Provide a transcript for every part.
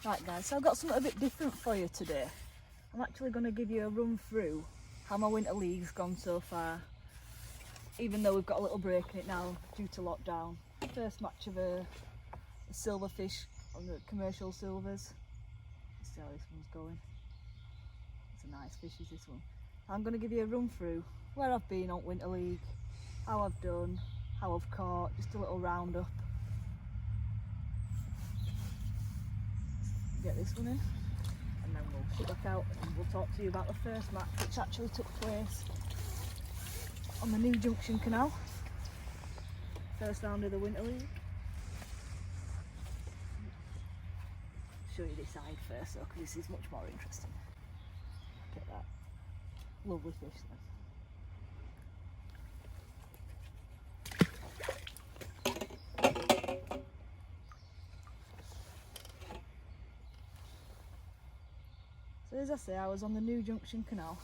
Right guys, so I've got something a bit different for you today. I'm actually going to give you a run through how my winter league's gone so far, even though we've got a little break in it now due to lockdown. First match of a silverfish on the commercial silvers. Let's see how this one's going. It's a nice fish, is this one. I'm going to give you a run through where I've been on winter league, how I've done, how I've caught, just a little roundup. Get this one in and then we'll sit back out and we'll talk to you about the first match, which actually took place on the new Junction canal. First round of the winter league. Show you this side first though, because this is much more interesting. Look at that lovely fish then. So as I say, I was on the new Junction canal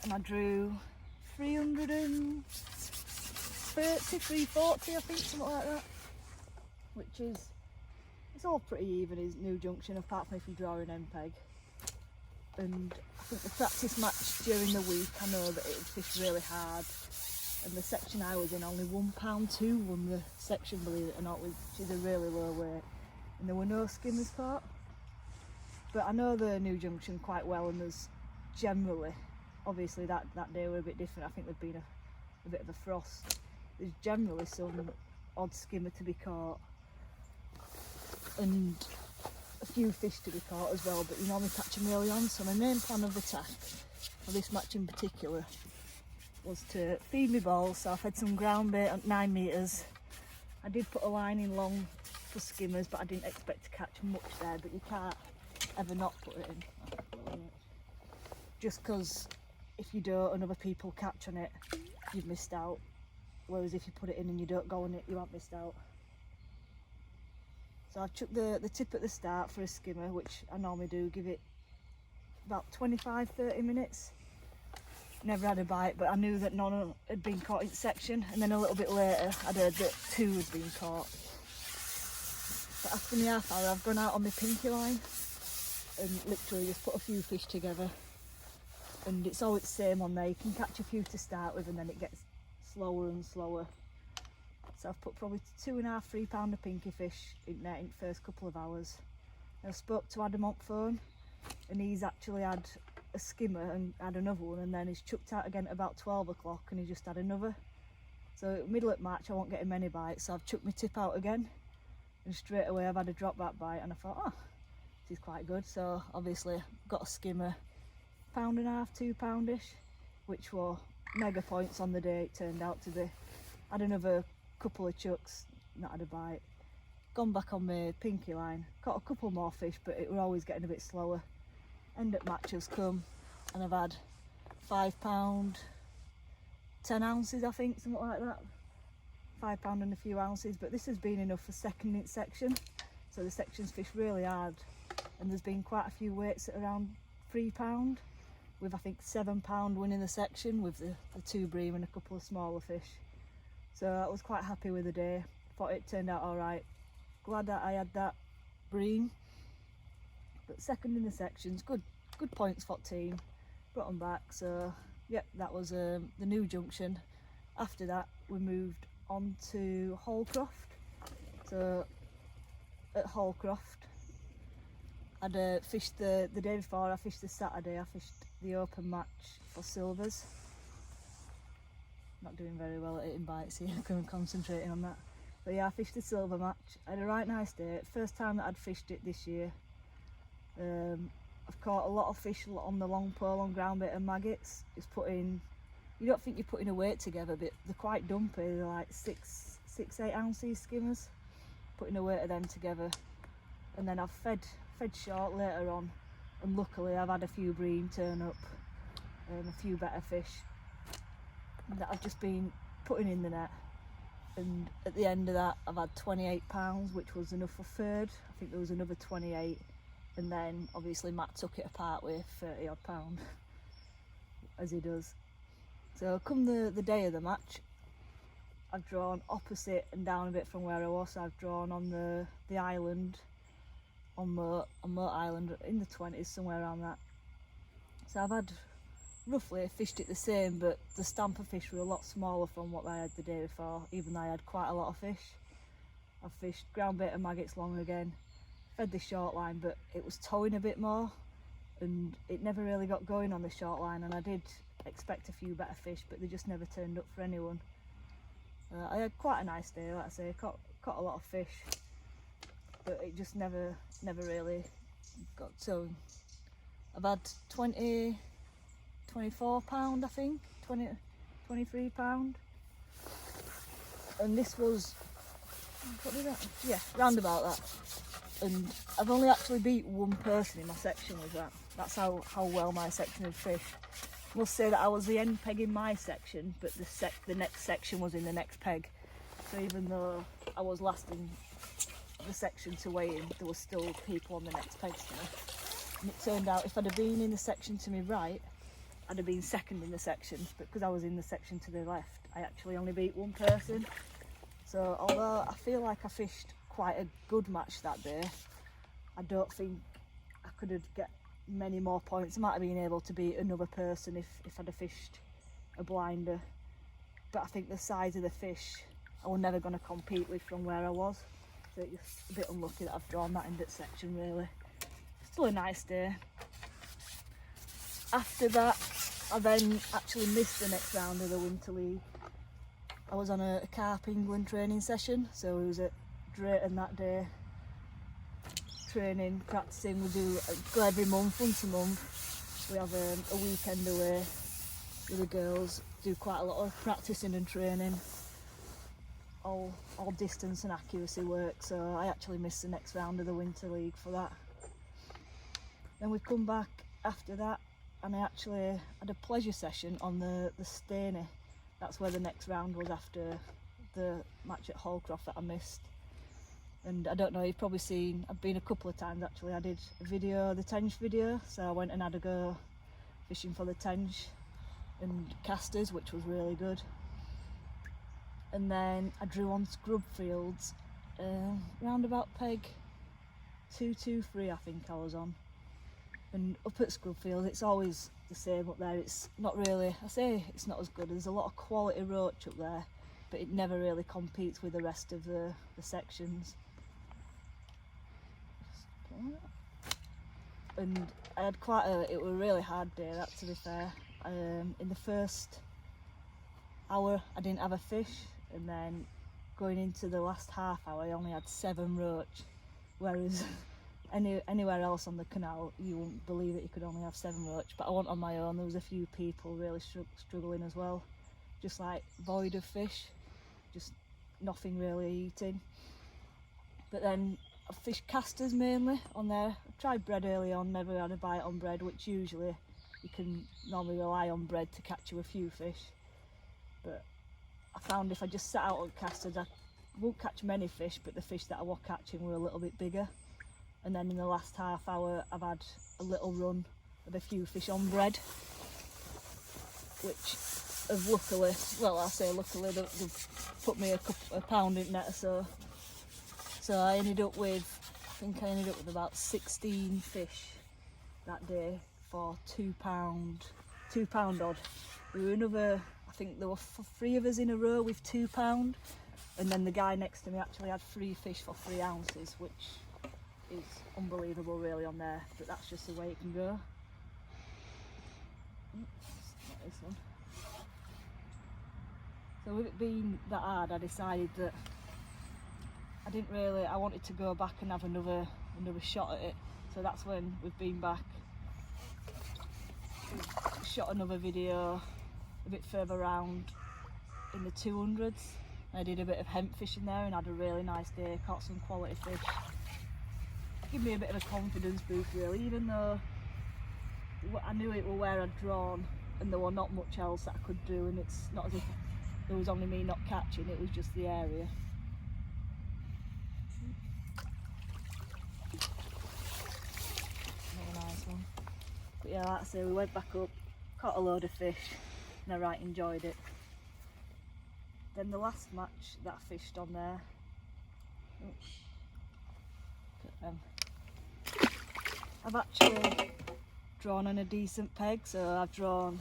and I drew 330, 340 I think, something like that, which is, it's all pretty even is new Junction apart from if you draw an MPEG. And I think the practice match during the week, I know that it fished really hard, and the section I was in only £1.2 won the section, believe it or not, which is a really low weight, and there were no skimmers caught. But I know the new Junction quite well, and there's generally, obviously that day were a bit different, I think there'd been a bit of a frost. There's generally some odd skimmer to be caught and a few fish to be caught as well, but you normally catch them early on. So my main plan of attack for this match in particular was to feed me balls, so I've had some ground bait at 9 metres. I did put a line in long for skimmers, but I didn't expect to catch much there, but you can't ever not put it in. Just because if you don't and other people catch on it, you've missed out. Whereas if you put it in and you don't go on it, you haven't missed out. So I've chucked the tip at the start for a skimmer, which I normally do, give it about 25-30 minutes. Never had a bite, but I knew that none had been caught in section, and then a little bit later I'd heard that 2 had been caught. But after my half hour I've gone out on my pinky line and literally just put a few fish together, and it's always the same on there. You can catch a few to start with and then it gets slower and slower. So I've put probably 2.5–3 pound of pinky fish in there in the first couple of hours. I spoke to Adam on phone and he's actually had a skimmer and had another one, and then he's chucked out again at about 12 o'clock and he just had another. So middle of March I won't get many bites, so I've chucked my tip out again and straight away I've had a drop back bite, and I thought, oh, this is quite good. So obviously got a skimmer, £1.5–2 poundish, which were mega points on the day it turned out to be. Had another couple of chucks, not had a bite. Gone back on my pinky line, caught a couple more fish, but it were always getting a bit slower. End at match has come and I've had £5, 10 ounces I think, something like that. £5 and a few ounces, but this has been enough for second in section. So the section's fished really hard, and there's been quite a few weights at around £3, with I think £7 winning the section with the 2 bream and a couple of smaller fish. So I was quite happy with the day, thought it turned out alright. Glad that I had that bream. But second in the sections, good points for the team, brought them back. So yeah, that was the new Junction. After that we moved on to Holcroft. So at Holcroft I'd fished the day before, I fished the Saturday, I fished the open match for silvers. Not doing very well at hitting bites here, I'm concentrating on that. But yeah, I fished the silver match, I had a right nice day, first time that I'd fished it this year. I've caught a lot of fish on the long pole on ground bait and maggots. It's putting, you don't think you're putting a weight together, but they're quite dumpy, they're like 6–8 ounces skimmers, putting a weight of them together. And then I've fed short later on, and luckily I've had a few bream turn up and a few better fish that I've just been putting in the net. And at the end of that I've had £28, which was enough for third. I think there was another 28, and then obviously Matt took it apart with £30 odd, as he does. So come the day of the match, I've drawn opposite and down a bit from where I was. So I've drawn on the island, on Moat Island, in the 20s, somewhere around that. So I've had roughly fished it the same, but the stamper fish were a lot smaller from what I had the day before, even though I had quite a lot of fish. I've fished ground bait and maggots long again, fed the short line, but it was towing a bit more and it never really got going on the short line, and I did expect a few better fish, but they just never turned up for anyone. I had quite a nice day, like I say, caught a lot of fish, but it just never really got. So I've had 24 pound, I think, 23 pound, and this was, what did that, yeah, round about that. And I've only actually beat one person in my section with that. That's how well my section had fished. I must say that I was the end peg in my section, but the next section was in the next peg. So even though I was last in the section to weigh in, there was still people on the next pegs to me. And it turned out if I'd have been in the section to my right, I'd have been second in the section, but because I was in the section to the left, I actually only beat one person. So although I feel like I fished quite a good match that day, I don't think I could have get many more points. I might have been able to beat another person if I'd have fished a blinder, but I think the size of the fish I was never going to compete with from where I was, so it's just a bit unlucky that I've drawn that in that section really. Still a nice day. After that I then actually missed the next round of the Winter League. I was on a Carp England training session, so we was at Drayton that day, training, practicing. We go every month, once a month. We have a weekend away with the girls, do quite a lot of practicing and training, all distance and accuracy work, so I actually missed the next round of the Winter League for that. Then we come back after that, and I actually had a pleasure session on the Staney. That's where the next round was after the match at Holcroft that I missed. And I don't know, you've probably seen, I've been a couple of times actually. I did a video, the Tench video, so I went and had a go fishing for the Tench and casters, which was really good. And then I drew on scrub fields, round about peg 223 I think I was on. And up at scrub fields it's always the same up there. It's not really, I say it's not as good, there's a lot of quality roach up there, but it never really competes with the rest of the sections. And I had it was a really hard day that, to be fair. In the first hour I didn't have a fish, and then going into the last half hour I only had 7 roach, whereas anywhere else on the canal you wouldn't believe that you could only have 7 roach. But I went on my own, there was a few people really struggling as well, just like void of fish, just nothing really eating. But then I fished casters mainly on there. I tried bread early on, never had a bite on bread, which usually you can normally rely on bread to catch you a few fish. But I found if I just sat out on casters I won't catch many fish, but the fish that I was catching were a little bit bigger. And then in the last half hour I've had a little run of a few fish on bread, which have luckily, well I say luckily, they've put me a pound in net or so. So I ended up with, I think I ended up with about 16 fish that day for £2 odd. We were another, I think there were 3 of us in a row with £2, and then the guy next to me actually had 3 fish for 3 ounces, which is unbelievable really on there, but that's just the way it can go. Not this one. So with it being that hard, I decided that I wanted to go back and have another shot at it. So that's when we've been back, shot another video a bit further round in the 200s. I did a bit of hemp fishing there and had a really nice day, caught some quality fish. Give me a bit of a confidence boost really, even though I knew it were where I'd drawn and there were not much else that I could do, and it's not as if there was only me not catching, it was just the area. Another nice one. But yeah, like I say, we went back up, caught a load of fish and I right enjoyed it. Then the last match that I fished on there, I've actually drawn on a decent peg, so I've drawn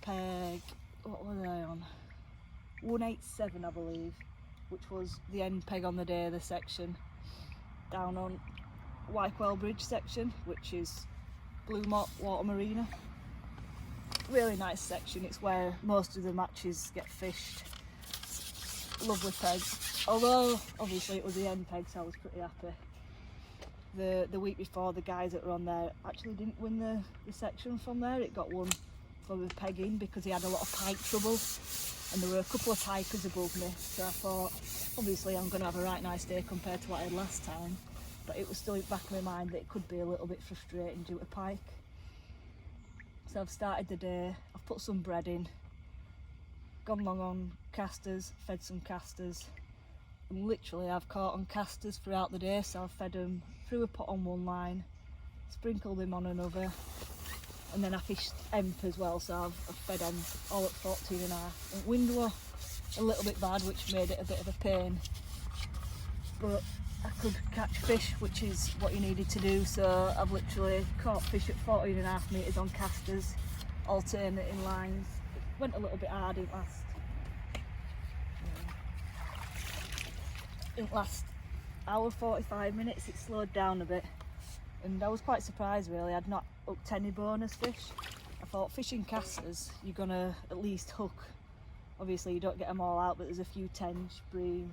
peg, what were they on? 187 I believe, which was the end peg on the day of the section, down on Wyckwell Bridge section, which is Blue Water Marina. Really nice section, it's where most of the matches get fished. Lovely peg, although obviously it was the end peg, so I was pretty happy. The week before, the guys that were on there actually didn't win the section from there. It got won for the pegging because he had a lot of pike trouble, and there were a couple of pikers above me, so I thought obviously I'm going to have a right nice day compared to what I had last time, but it was still in the back of my mind that it could be a little bit frustrating due to pike. So I've started the day, I've put some bread in, gone long on casters, fed some casters, and literally I've caught on casters throughout the day, so I've fed them through a pot on one line, sprinkled them on another, and then I fished emp as well, so I've fed emp all at 14.5. And wind were a little bit bad, which made it a bit of a pain, but I could catch fish, which is what you needed to do, so I've literally caught fish at 14.5 metres on casters, alternating lines. It went a little bit hard in last hour 45 minutes, it slowed down a bit, and I was quite surprised really. I'd not hooked any bonus fish. I thought fishing casters you're gonna at least hook, obviously you don't get them all out, but there's a few tench, bream,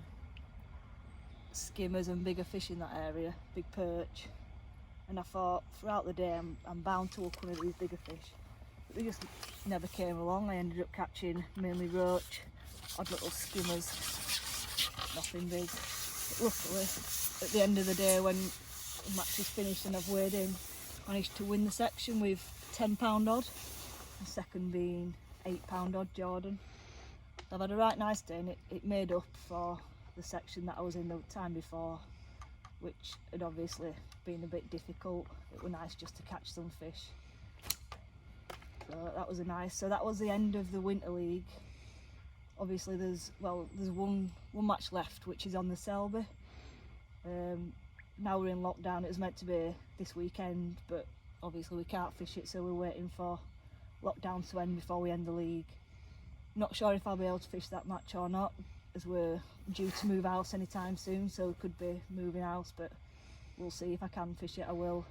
skimmers and bigger fish in that area, big perch, and I thought throughout the day I'm bound to hook one of these bigger fish, but they just never came along. I ended up catching mainly roach, odd little skimmers, nothing big. But luckily at the end of the day, when the match is finished and I've weighed in, managed to win the section with £10 odd, the second being £8 odd Jordan. So I've had a right nice day, and it made up for the section that I was in the time before, which had obviously been a bit difficult. It was nice just to catch some fish, so that was so that was the end of the Winter League. Obviously there's one match left, which is on the Selby. Now we're in lockdown. It was meant to be this weekend, but obviously we can't fish it, so we're waiting for lockdown to end before we end the league. Not sure if I'll be able to fish that match or not, as we're due to move house anytime soon, so we could be moving house, but we'll see. If I can fish it, I will.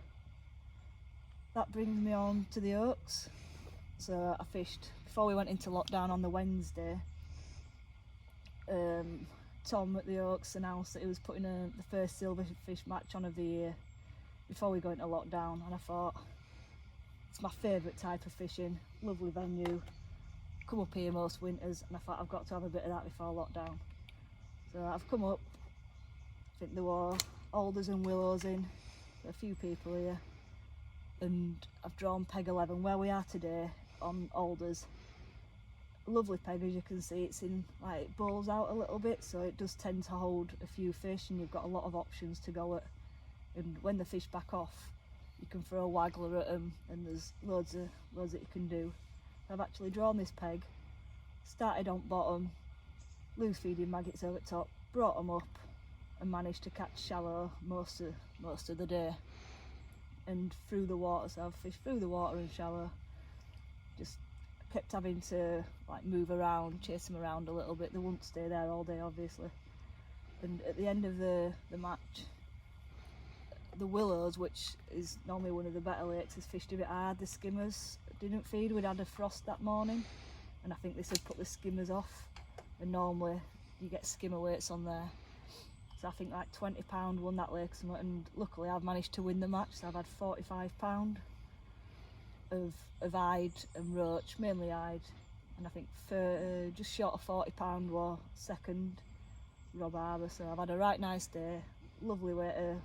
That brings me on to the Oaks. So I fished before we went into lockdown on the Wednesday. Tom at the Oaks announced that he was putting the first silverfish match on of the year before we go into lockdown, and I thought it's my favourite type of fishing, lovely venue, come up here most winters, and I thought I've got to have a bit of that before lockdown. So I've come up, I think there were alders and willows in, a few people here, and I've drawn peg 11 where we are today on alders. Lovely peg, as you can see, it's in, like, it bowls out a little bit, so it does tend to hold a few fish, and you've got a lot of options to go at, and when the fish back off you can throw a waggler at them, and there's loads that you can do. I've actually drawn this peg, started on bottom, loose feeding maggots over top, brought them up and managed to catch shallow most of the day and through the water. So I've fished through the water and shallow, just kept having to like move around, chase them around a little bit. They wouldn't stay there all day obviously. And at the end of the match, the willows, which is normally one of the better lakes, is fished a bit hard. The skimmers didn't feed. We'd had a frost that morning, and I think this had put the skimmers off, and normally you get skimmer weights on there, so I think like £20 won that lake, and luckily I've managed to win the match. So I've had £45 of hide and roach, mainly hide, and I think for just short of £40 were second Rob Harbour. So I've had a right nice day, lovely way to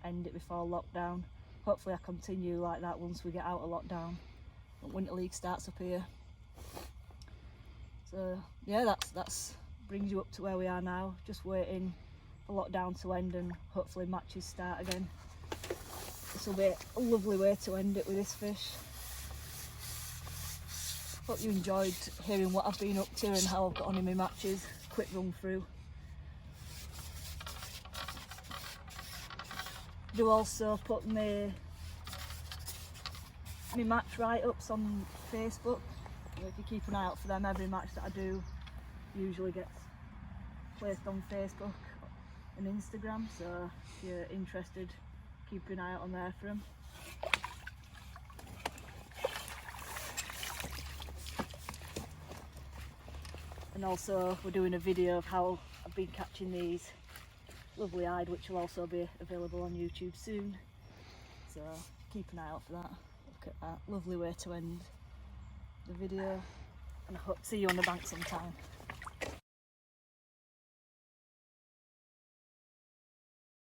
end it before lockdown. Hopefully I continue like that once we get out of lockdown, when Winter League starts up here. So yeah, that's brings you up to where we are now, just waiting for lockdown to end and hopefully matches start again. This will be a lovely way to end it with this fish. Hope you enjoyed hearing what I've been up to and how I've got on in my matches. Quick run through. Do also put my match write-ups on Facebook. If you keep an eye out for them, every match that I do usually gets placed on Facebook and Instagram, so if you're interested, keep an eye out on there for them. And also we're doing a video of how I've been catching these lovely eyed, which will also be available on YouTube soon, so keep an eye out for that. Look at that, lovely way to end the video, and I hope to see you on the bank sometime.